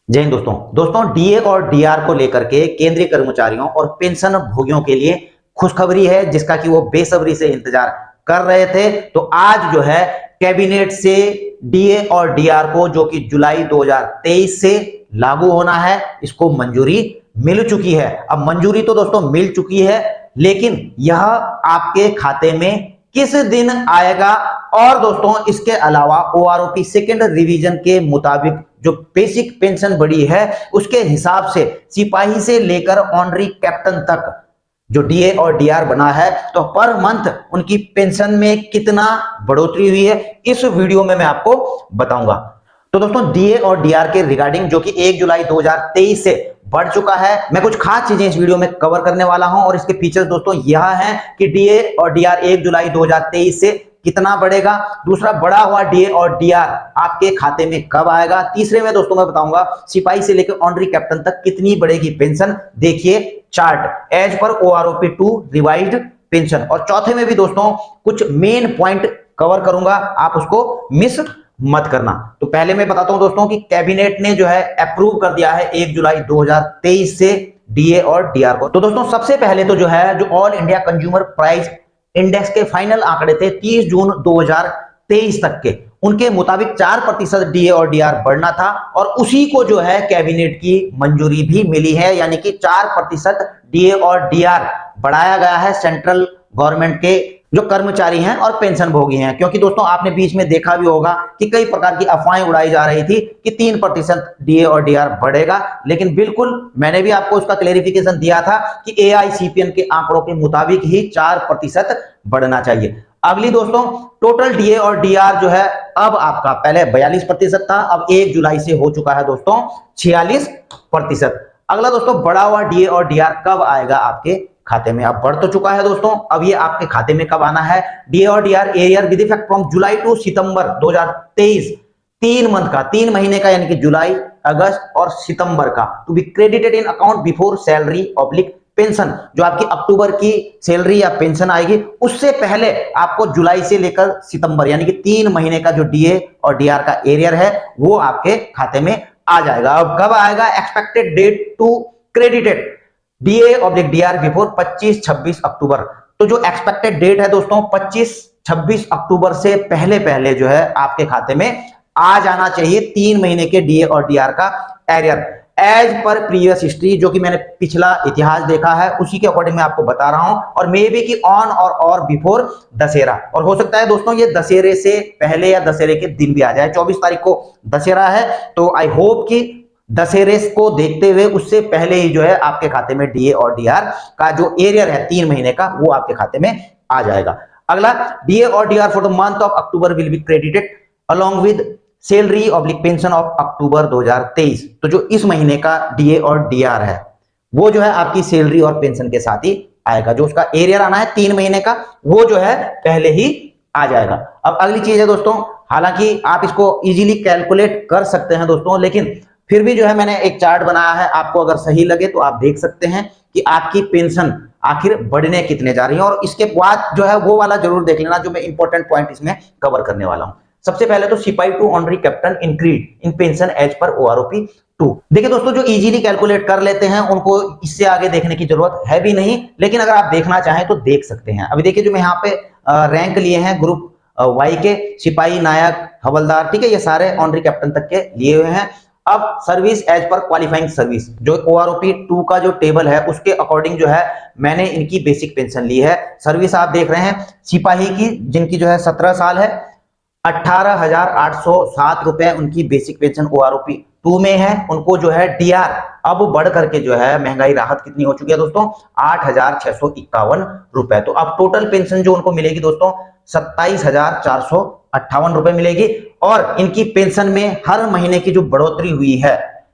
जय हिंद दोस्तों डीए और डीआर को लेकर के केंद्रीय कर्मचारियों और पेंशन भोगियों के लिए खुशखबरी है, जिसका कि वो बेसब्री से इंतजार कर रहे थे। तो आज जो है कैबिनेट से डीए और डीआर को, जो कि जुलाई 2023 से लागू होना है, इसको मंजूरी मिल चुकी है। अब मंजूरी तो दोस्तों मिल चुकी है, लेकिन यह आपके खाते में किस दिन आएगा। और दोस्तों इसके अलावा ओआरओपी सेकेंड रिवीजन के मुताबिक जो बेसिक पेंशन बढ़ी है, उसके हिसाब से सिपाही से लेकर ऑनरी कैप्टन तक जो डीए और डीआर बना है, तो पर मंथ उनकी पेंशन में कितना बढ़ोतरी हुई है, इस वीडियो में मैं आपको बताऊंगा। तो दोस्तों डीए और डीआर के रिगार्डिंग, जो कि 1 जुलाई 2023 से बढ़ चुका है, मैं कुछ खास चीजें इस वीडियो में कवर करने वाला हूं। और इसके फीचर्स दोस्तों यह हैं कि डीए और डीआर 1 जुलाई 2023 से कितना बढ़ेगा, दूसरा बढ़ा हुआ डीए और डीआर आपके खाते में कब आएगा, तीसरे में दोस्तों मैं बताऊंगा सिपाही से लेकर ऑनरी कैप्टन तक कितनी बढ़ेगी पेंशन। देखिए chart as per OROP 2 revised pension. और चौथे में भी दोस्तों कुछ मेन पॉइंट कवर करूंगा, आप उसको मिस मत करना। तो पहले मैं बताता हूं दोस्तों कि कैबिनेट ने जो है अप्रूव कर दिया है 1 जुलाई 2023 से डीए और डीआर को। तो दोस्तों सबसे पहले तो जो है, जो all India consumer price index के फाइनल आंकड़े थे 30 जून 2023 तक के, उनके मुताबिक 4% डीए और डीआर बढ़ना था, और उसी को जो है कैबिनेट की मंजूरी भी मिली है, यानी कि 4% डीए और डीआर बढ़ाया गया है सेंट्रल गवर्नमेंट के जो कर्मचारी हैं और पेंशन भोगी हैं। क्योंकि दोस्तों आपने बीच में देखा भी होगा कि कई प्रकार की अफवाहें उड़ाई जा रही थी कि 3% डीए और डीआर बढ़ेगा, लेकिन बिल्कुल मैंने भी आपको उसका क्लेरिफिकेशन दिया था कि एआईसीपीएन के आंकड़ों के मुताबिक ही 4% बढ़ना चाहिए। अगली दोस्तों टोटल डीए और डीआर जो है, अब आपका पहले 42% था, अब 1 जुलाई से हो चुका है दोस्तों 46%। अगला दोस्तों बढ़ा हुआ डीए और डीआर कब आएगा आपके खाते में। अब बढ़ तो चुका है दोस्तों, अब ये आपके खाते में कब आना है। डीए और DR arrear with effect from July to September 2023, 3 month का, 3 महीने का, यानी कि जुलाई, अगस्त और सितंबर का, to be credited in account before salary oblique pension. जो आपकी अक्टूबर की सैलरी या पेंशन आएगी, उससे पहले आपको जुलाई से लेकर सितंबर, यानी कि 3 महीने का जो डीए और डीआर का एरियर है, वो आपके खाते में आ जाएगा। अब कब आएगा, expected date to credited DA oblique DR before 25-26 October. तो जो एक्सपेक्टेड डेट है दोस्तों 25-26 अक्टूबर से पहले पहले जो है आपके खाते में आ जाना चाहिए 3 महीने के डीए और डीआर का arrear, as per previous history. जो कि मैंने पिछला इतिहास देखा है, उसी के अकॉर्डिंग मैं आपको बता रहा हूं। और मे बी कि ऑन और बिफोर दशहरा, और हो सकता है दोस्तों ये दशहरे से पहले या दशहरे के दिन भी आ जाए। 24 तारीख को दशहरा है, तो आई होप कि दशहरे को देखते हुए उससे पहले ही जो है आपके खाते में डीए और डीआर का जो एरियर है 3 महीने का, वो आपके खाते में आ जाएगा। अगला, डीए और DR for the month of October will be credited along with salary oblique pension of October 2023। तो जो इस महीने का डीए और डीआर है, वो जो है आपकी सैलरी और पेंशन के साथ ही आएगा। जो उसका एरियर आना है 3 महीने का, वो जो है पहले ही आ जाएगा। अब अगली चीज है दोस्तों, हालांकि आप इसको इजीली कैलकुलेट कर सकते हैं दोस्तों, लेकिन फिर भी जो है मैंने एक चार्ट बनाया है, आपको अगर सही लगे तो आप देख सकते हैं कि आपकी पेंशन आखिर बढ़ने कितने जा रही है। और इसके बाद जो है वो वाला जरूर देख लेना, जो मैं इंपॉर्टेंट पॉइंट इसमें कवर करने वाला हूं। सबसे पहले तो सिपाही to honorary captain increase in pension as per OROP 2। देखिए दोस्तों, जो इजीली कैलकुलेट कर लेते हैं उनको इससे आगे देखने की जरूरत है भी नहीं, लेकिन अगर आप देखना चाहें तो देख सकते हैं। अभी देखिए, जो मैं यहाँ पे रैंक लिए हैं ग्रुप वाई के, सिपाही, नायक, हवलदार, ठीक है, ये सारे ऑनरी कैप्टन तक के लिए हुए हैं। अब service as per qualifying service, जो ओआरओपी 2 का जो टेबल है, उसके अकॉर्डिंग जो है मैंने इनकी बेसिक पेंशन ली है। सर्विस आप देख रहे हैं सिपाही की, जिनकी जो है 17 साल है, 18,807 रुपए उनकी बेसिक पेंशन ओआरओपी 2 में है। उनको जो है डीआर अब बढ़ करके जो है, महंगाई राहत कितनी हो चुकी है दोस्तों, 8,651 रुपए। तो अब टोटल पेंशन जो उनको मिलेगी दोस्तों 27,458 रुपए मिलेगी। और इनकी पेंशन में हर महीने की जो बढ़ोतरी हुई है,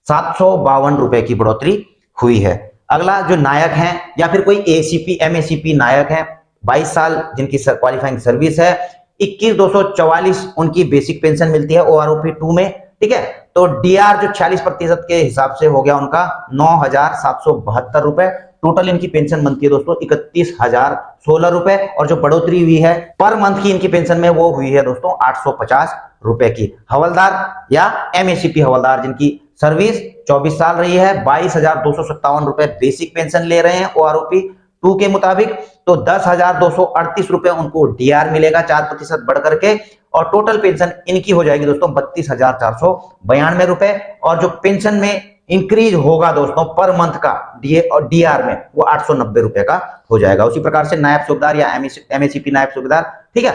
752 रुपए की बढ़ोतरी हुई है। अगला, जो नायक हैं या फिर कोई एसीपी एमएसीपी नायक हैं, 22 साल जिनकी क्वालिफाइंग सर्विस है, 21,244 उनकी बेसिक पेंशन मिलती है ओआरओपी 2 में, ठीक है। तो डीआर जो 46% के हिसाब से हो गया उनका 9,772 रुपए। टोटल इनकी पेंशन बनती है दोस्तों 31,016 रुपए, और जो बढ़ोतरी हुई है पर मंथ की इनकी पेंशन में, वो हुई है दोस्तों 850 रुपए की। हवलदार या एमएसीपी हवलदार जिनकी सर्विस 24 साल रही है, 22,257 रुपए बेसिक पेंशन ले रहे हैं OROP 2 के मुताबिक। तो 10,238 रुपए उनको डीआर मिलेगा 4% बढ़ करके, और टोटल पेंशन इनकी हो जाएगी दोस्तों 32,492 रुपए। और जो पेंशन में इंक्रीज होगा दोस्तों पर मंथ का डीए और डीआर में, वो 890 रुपए का हो जाएगा। उसी प्रकार से नायब सूबेदार या एमएससीपी नायब सूबेदार, ठीक है,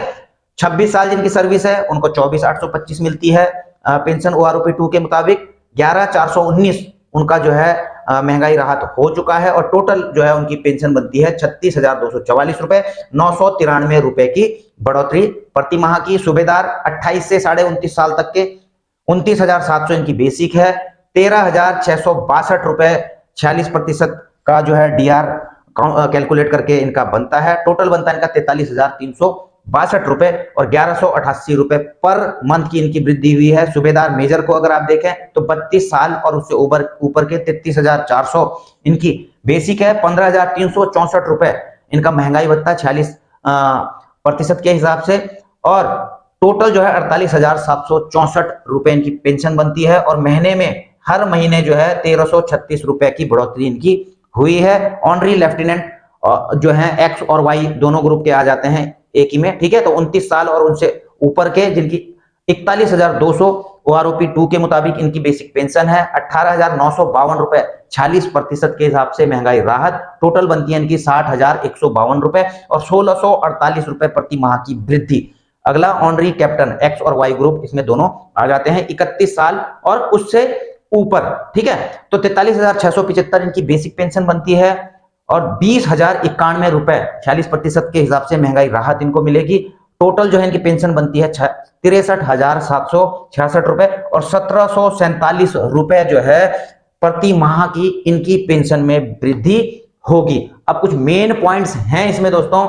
26 साल जिनकी सर्विस है उनको 24,825 मिलती है पेंशन OROP 2 के मुताबिक। 11,419 उनका जो है महंगाई राहत हो चुका है, और टोटल जो है उनकी पेंशन बनती है 36,244 रुपए, 993 रुपए की बढ़ोतरी प्रति माह की। सूबेदार 28 से 29.5 साल तक के 29,700 इनकी बेसिक है, 13,662 रुपए 46% का जो है डीआर कैलकुलेट करके इनका बनता है। टोटल बनता है इनका 43,362 रुपए, और 1188 रुपए पर मंथ की इनकी वृद्धि हुई है। सूबेदार मेजर को अगर आप देखें तो 32 साल और उससे ऊपर के 33,400 इनकी बेसिक है, 15,364 रुपए इनका महंगाई भत्ता 46% के हिसाब से, और टोटल जो है 48,764 रुपए इनकी पेंशन बनती है। और महीने में हर महीने जो है 1,336 रुपए की बढ़ोतरी इनकी हुई है। ऑनरी लेफ्टिनेंट जो है एक्स और वाई दोनों ग्रुप के आ जाते हैं एक ही में, ठीक है। तो 29 साल और उनसे ऊपर के जिनकी 41,200 OROP 2 के मुताबिक इनकी बेसिक पेंशन है, 18,952 रुपए 46% के हिसाब से महंगाई राहत। टोटल बनती है इनकी 60,152 रुपए, और 1,648 रुपए प्रति माह की वृद्धि। अगला ऑनरी कैप्टन एक्स और वाई ग्रुप, इसमें दोनों आ जाते हैं 31 साल और उससे ऊपर, ठीक है। तो 43,675 इनकी बेसिक पेंशन बनती है, और 20,091 रुपए 46% के हिसाब से महंगाई राहत इनको मिलेगी। टोटल जो है इनकी पेंशन बनती है 63,766 रुपए, और 1,747 रुपए जो है प्रति माह की इनकी पेंशन में वृद्धि होगी। अब कुछ मेन पॉइंट्स हैं इसमें दोस्तों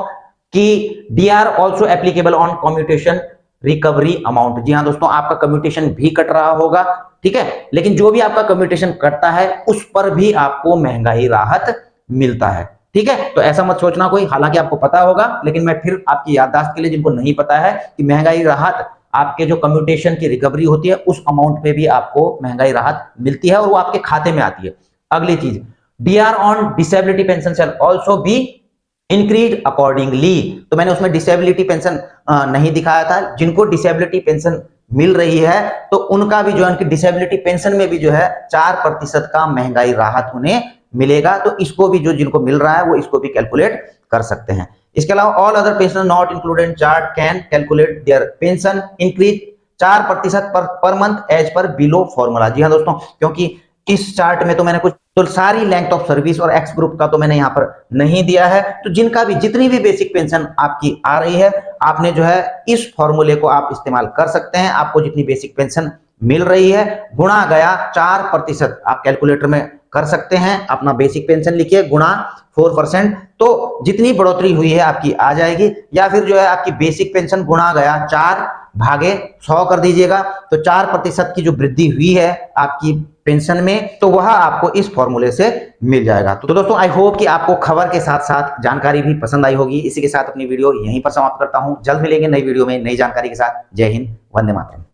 कि DR also applicable on commutation recovery amount. जी हाँ दोस्तों, आपका कम्यूटेशन भी कट रहा होगा, ठीक है, लेकिन जो भी आपका कम्यूटेशन कटता है उस पर भी आपको महंगाई राहत मिलता है, ठीक है। तो ऐसा मत सोचना कोई, हालांकि आपको पता होगा, लेकिन मैं फिर आपकी याददाश्त के लिए जिनको नहीं पता है कि महंगाई राहत आपके जो कम्यूटेशन की रिकवरी होती है उस अमाउंट पे भी आपको महंगाई राहत मिलती है, और वो आपके खाते में आती है। अगली चीज, DR on disability pension shall also be increase accordingly. तो मैंने उसमें डिसेबिलिटी पेंशन नहीं दिखाया था। जिनको डिसेबिलिटी पेंशन मिल रही है तो उनका भी जो है, उनकी डिसेबिलिटी पेंशन में भी जो है 4% का महंगाई राहत उन्हें मिलेगा। तो इसको भी जो जिनको मिल रहा है वो इसको भी कैलकुलेट कर सकते हैं। इसके अलावा all other pension not included chart can calculate their pension increase 4% per month as per below formula. जी हाँ दोस्तों, क्योंकि इस चार्ट में तो मैंने कुछ तो सारी लेंथ ऑफ सर्विस और एक्स ग्रुप का तो मैंने यहाँ पर नहीं दिया है। तो जिनका भी जितनी भी बेसिक पेंशन आपकी आ रही है, आपने जो है इस फॉर्मूले को आप इस्तेमाल कर सकते हैं। आपको जितनी बेसिक पेंशन मिल रही है गुणा गया 4%, आप कैलकुलेटर में कर सकते हैं। अपना बेसिक पेंशन लिखिए गुणा 4%, तो जितनी बढ़ोतरी हुई है आपकी आ जाएगी। या फिर जो है आपकी बेसिक पेंशन गुणा गया 4/100 कर दीजिएगा, तो 4% की जो वृद्धि हुई है आपकी पेंशन में, तो वह आपको इस फॉर्मूले से मिल जाएगा। तो दोस्तों, आई होप कि आपको खबर के साथ साथ जानकारी भी पसंद आई होगी। इसी के साथ अपनी वीडियो यहीं पर समाप्त करता हूं। जल्द मिलेंगे नई वीडियो में नई जानकारी के साथ। जय हिंद, वंदे मातरम।